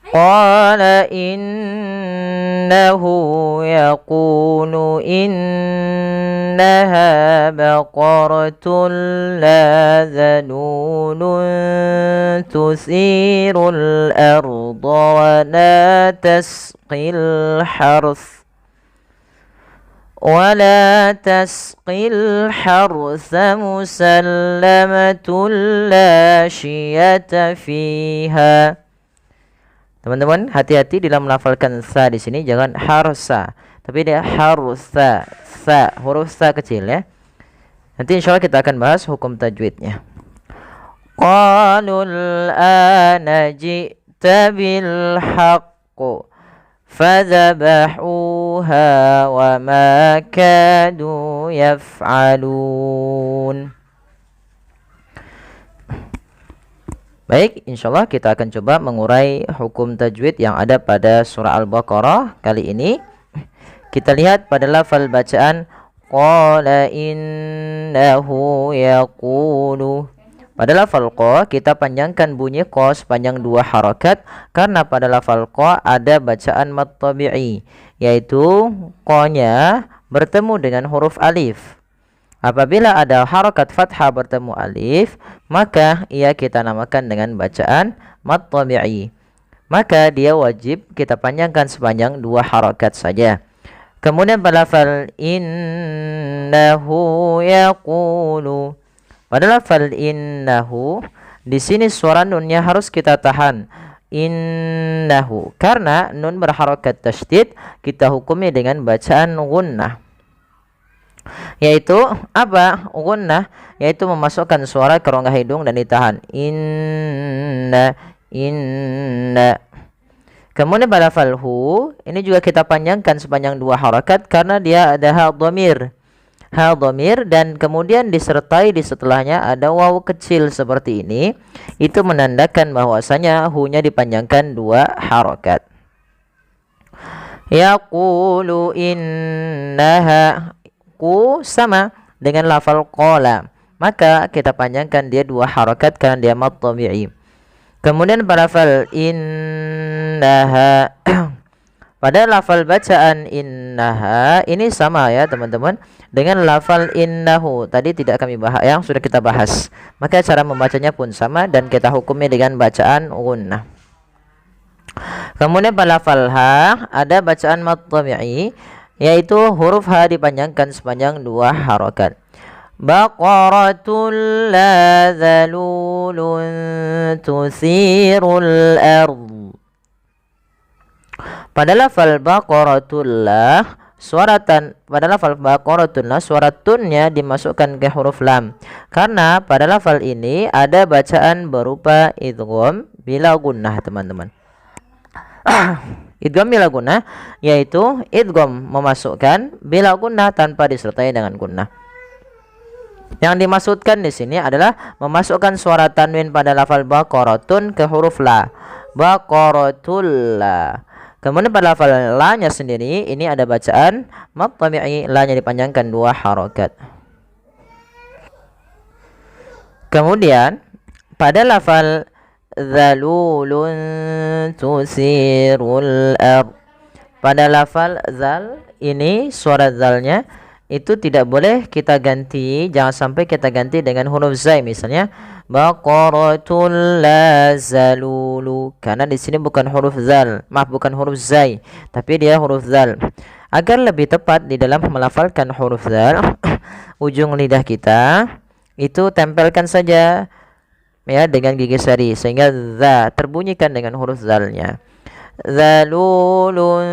Qala innahu yaqulu innaha baqaratun la dhalulun tusirul arda wa la tasqil harth ولا تسقي الحرث مسلمة لا شية فيها. Teman-teman, hati-hati dalam melafalkan sa di sini, jangan harsa, tapi dia harsa, sa, huruf sa kecil ya. Nanti insya Allah kita akan bahas hukum tajwidnya. Qalul ana ji'ta bil haqq فذبحوها وما كادوا يفعلون. Baik, insyaallah kita akan coba mengurai hukum tajwid yang ada pada surah Al-Baqarah kali ini. Kita lihat pada lafal bacaan qala innahu yaqulu. Pada lafal qa kita panjangkan bunyi qa sepanjang 2 harakat karena pada lafal qa ada bacaan mad tabi'i, yaitu qa-nya bertemu dengan huruf alif. Apabila ada harakat fathah bertemu alif, maka ia kita namakan dengan bacaan mad tabi'i. Maka dia wajib kita panjangkan sepanjang 2 harakat saja. Kemudian pada lafal innahu yaqulu. Pada lafal innahu di sini suara nunnya harus kita tahan. Innahu karena nun berharakat tasydid, kita hukumi dengan bacaan gunnah. Yaitu apa? Gunnah yaitu memasukkan suara ke rongga hidung dan ditahan. Inna. Kemudian pada lafal hu ini juga kita panjangkan sepanjang 2 harakat karena dia ada ha dhamir. Ha dhamir dan kemudian disertai di setelahnya ada waw kecil seperti ini, itu menandakan bahwasanya hu-nya dipanjangkan 2 harakat. Yaqulu innaha, ku sama dengan lafal qala, maka kita panjangkan dia 2 harakat karena dia mad tabi'i. Kemudian pada lafal innaha pada lafal bacaan innaha ini sama ya teman-teman dengan lafal innahu tadi tidak kami bahas, yang sudah kita bahas. Maka cara membacanya pun sama dan kita hukumi dengan bacaan gunnah. Kemudian pada lafal ha ada bacaan mad tabi'i, yaitu huruf ha dipanjangkan sepanjang 2 harakat. Baqaratul la dhalulun tusirul ardh. Pada lafal baqaratullah pada lafal baqaratullah suara tunnya dimasukkan ke huruf lam. Karena pada lafal ini ada bacaan berupa idgham bila gunnah, teman-teman. Idgham bila gunnah yaitu idgham memasukkan bila gunnah tanpa disertai dengan gunnah. Yang dimaksudkan di sini adalah memasukkan suara tanwin pada lafal baqaratun ke huruf la. Baqaratullah. Kemudian pada lafal la-nya sendiri ini ada bacaan mad tabi'i, la-nya dipanjangkan 2 harakat. Kemudian pada lafal dzalulun tusirul ard. Pada lafal zal ini suara zalnya itu tidak boleh kita ganti, jangan sampai kita ganti dengan huruf zai, misalnya baqaratul la zalulu, karena di sini bukan huruf zal, bukan huruf zai, tapi dia huruf zal. Agar lebih tepat di dalam melafalkan huruf zal, ujung lidah kita itu tempelkan saja ya dengan gigi sari sehingga za terbunyikan dengan huruf zalnya. Zalulun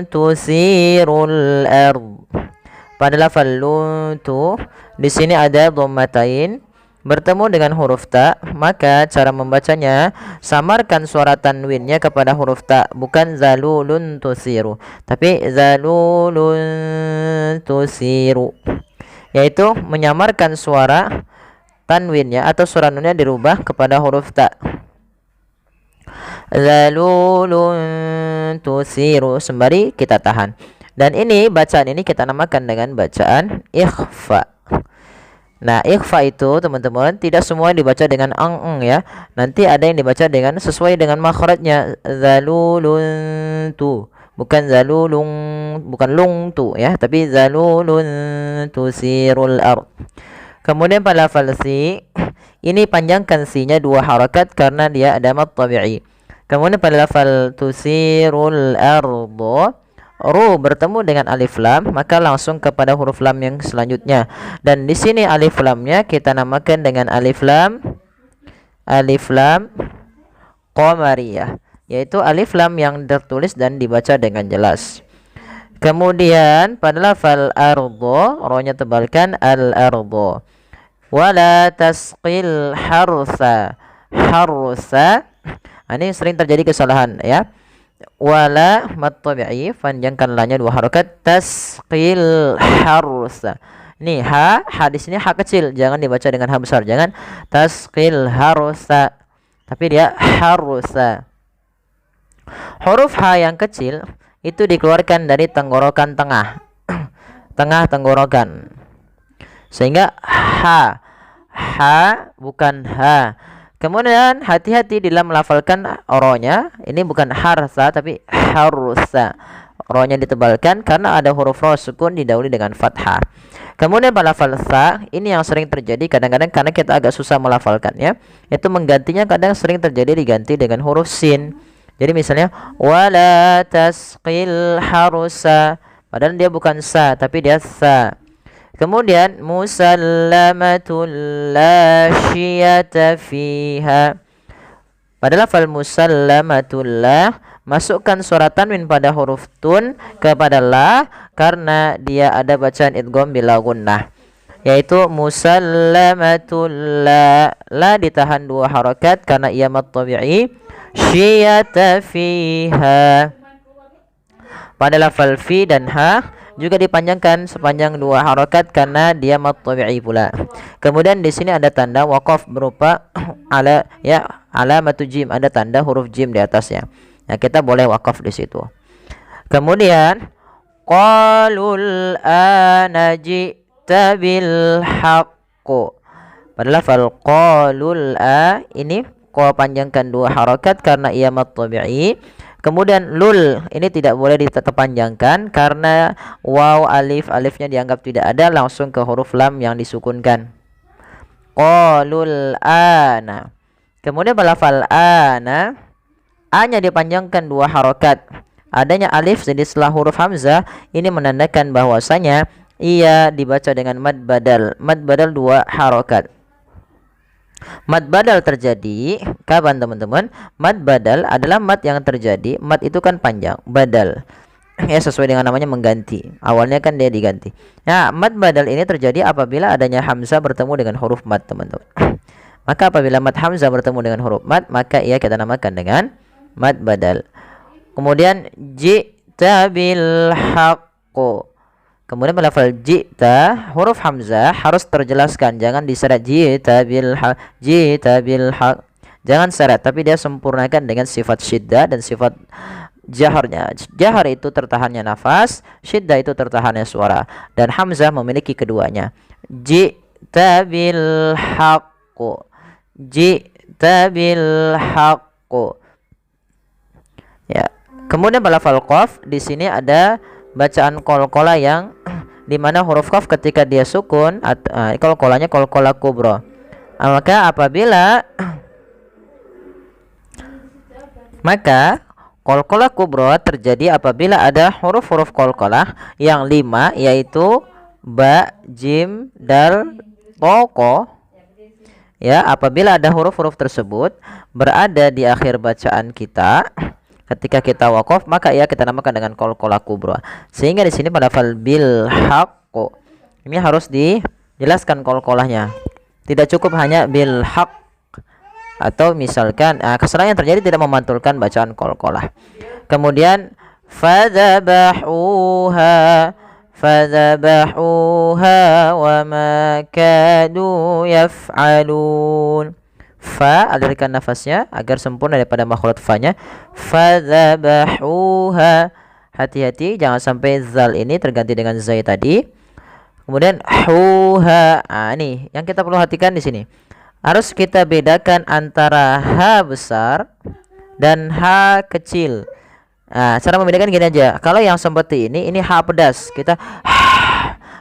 tusirul ard. Pada lafal luntu di sini ada dhammatain bertemu dengan huruf ta, maka cara membacanya samarkan suara tanwinnya kepada huruf ta, bukan zalulun tusiru, tapi zalulun tusiru, yaitu menyamarkan suara tanwinnya atau suara nunnya dirubah kepada huruf ta. Zalulun tusiru sembari kita tahan. Dan ini bacaan ini kita namakan dengan bacaan ikhfa. Nah, ikhfa itu teman-teman tidak semua dibaca dengan ang ya. Nanti ada yang dibaca dengan sesuai dengan makhrajnya. Zalulun tu. Bukan zalulung, bukan lung tu ya, tapi zalulun tusirul ard. Kemudian pada lafal si ini panjangkan si-nya 2 harakat karena dia ada mad tabi'i. Kemudian pada lafal tusirul ardo, ru bertemu dengan alif lam, maka langsung kepada huruf lam yang selanjutnya. Dan di sini alif lamnya kita namakan dengan alif lam qamariyah, yaitu alif lam yang tertulis dan dibaca dengan jelas. Kemudian pada lafal ardo, ro-nya tebalkan al-ardo. Wala tasqil harsa. Ini sering terjadi kesalahan ya. Wala mad tabi'i, panjangkan la-nya 2 harakat. Tasqil harsa. Ini ha di sini ha kecil, jangan dibaca dengan ha besar, jangan tasqil harsa, tapi dia harusa. Huruf ha yang kecil itu dikeluarkan dari tenggorokan tengah. Tengah tenggorokan. Sehingga ha bukan ha. Kemudian hati-hati dalam melafalkan ro-nya. Ini bukan harsa tapi harusa. Ro-nya ditebalkan karena ada huruf ro sukun didahului dengan fathah. Kemudian pada lafal sa, ini yang sering terjadi kadang-kadang karena kita agak susah melafalkannya. Itu menggantinya kadang sering terjadi diganti dengan huruf sin. Jadi misalnya wala tasqil harusa, padahal dia bukan sa tapi dia sa. Kemudian musallamatul la syiyata fiha. Pada lafal musallamatul la, masukkan suara tanwin pada huruf tun kepada la karena dia ada bacaan idgham bila gunnah, yaitu musallamatul la ditahan 2 harakat karena ia mad tabi'i. Syiyata fiha. Pada lafal fi dan ha juga dipanjangkan sepanjang 2 harakat karena dia mad tabi'i pula. Kemudian di sini ada tanda waqaf berupa alamatu jim, ada tanda huruf jim di atasnya. Nah, kita boleh waqaf di situ. Kemudian qalul ana ji'ta bil haqqu. Pada lafal qalul ini ko panjangkan 2 harakat karena ia mad tabi'i. Kemudian lul ini tidak boleh dipanjangkan karena waw alifnya dianggap tidak ada, langsung ke huruf lam yang disukunkan. Qalul ana. Kemudian pada lafal ana, a-nya dipanjangkan 2 harakat. Adanya alif jadi setelah huruf hamzah ini menandakan bahwasanya ia dibaca dengan mad badal. Mad badal 2 harakat. Mad badal terjadi kapan teman-teman? Mad badal adalah mad yang terjadi. Mad itu kan panjang, badal ya sesuai dengan namanya mengganti. Awalnya kan dia diganti. Nah, mad badal ini terjadi apabila adanya hamzah bertemu dengan huruf mad teman-teman. Maka apabila mad hamzah bertemu dengan huruf mad, maka ia kita namakan dengan mad badal. Kemudian ji'ta bil haqqu. Kemudian pada lafal ji'ta, huruf hamzah harus terjelaskan, jangan diseret ji'ta bil haq. Jangan seret, tapi dia sempurnakan dengan sifat syiddah dan sifat jaharnya. Jahar itu tertahannya nafas, syiddah itu tertahannya suara, dan hamzah memiliki keduanya. Ji'ta bil haqqu. Ji'ta bil haqqu. Ya. Kemudian pada lafal qaf, di sini ada bacaan qalqalah yang dimana huruf qaf ketika dia sukun, qalqalahnya qalqalah kubra. Maka qalqalah kubra terjadi apabila ada huruf-huruf qalqalah yang 5, yaitu ba, jim, dal, toko. Ya, apabila ada huruf-huruf tersebut berada di akhir bacaan kita ketika kita waqaf, maka ia kita namakan dengan qalqalah kubra. Sehingga di sini pada lafal bil haqqu ini harus dijelaskan qalqalahnya. Tidak cukup hanya bil haqq, atau misalkan kesalahan yang terjadi tidak memantulkan bacaan qalqalah. Kemudian fadzabahuha wa ma kadu yaf'alun. Fa, alirkan nafasnya agar sempurna daripada makhraj fa-nya. Fadzabahuha. Hati-hati jangan sampai zal ini terganti dengan zai tadi. Kemudian huha. Ini yang kita perlu perhatikan di sini. Harus kita bedakan antara ha besar dan ha kecil. Nah, cara membedakan gini aja. Kalau yang seperti ini ha pedas. Kita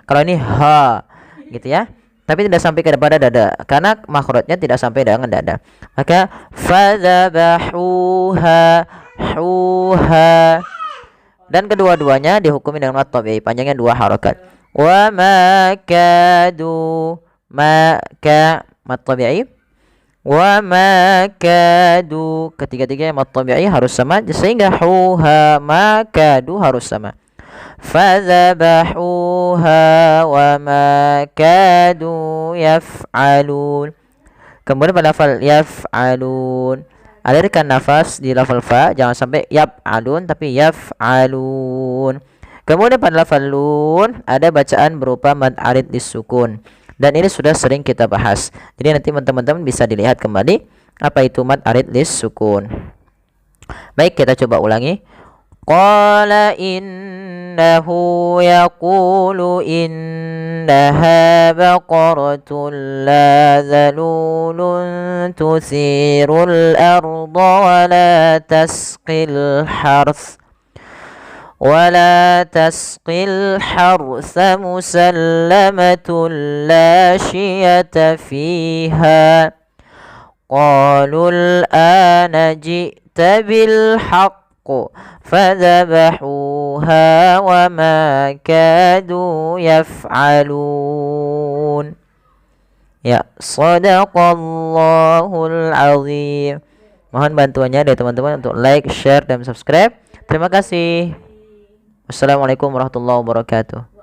kalau ini ha gitu ya. Tapi tidak sampai kepada dada karena makhrajnya tidak sampai dengan dada. Maka fadzabahuha huha. Dan kedua-duanya dihukumi dengan mad tabi'i, panjangnya 2 harakat. Wa ma kadu maka mad tabi'i. Wa ma kadu, ketiga-tiganya mad tabi'i harus sama sehingga huha ma kadu harus sama. Fadzabahuha wa ma kadu yaf'alun. Kemudian pada lafal yaf'alun, alirkan nafas di lafal fa, jangan sampai yaf'alun tapi yaf'alun. Kemudian pada lafal lun ada bacaan berupa mad arid disukun. Dan ini sudah sering kita bahas. Jadi nanti teman-teman bisa dilihat kembali apa itu mad arid disukun. Baik, kita coba ulangi. Qala innahu yaqulu innaha baqaratun la zalulun tusirul arda wa la tasqil harth ولا تسقي الحرث مسلمة لا شية فيها قالوا الآن جئت بالحق فذبحوها وما كادوا يفعلون. Ya, sadaqallahul azim. Mohon bantuannya dari teman-teman untuk like, share, dan subscribe. Terima kasih. Assalamualaikum warahmatullahi wabarakatuh.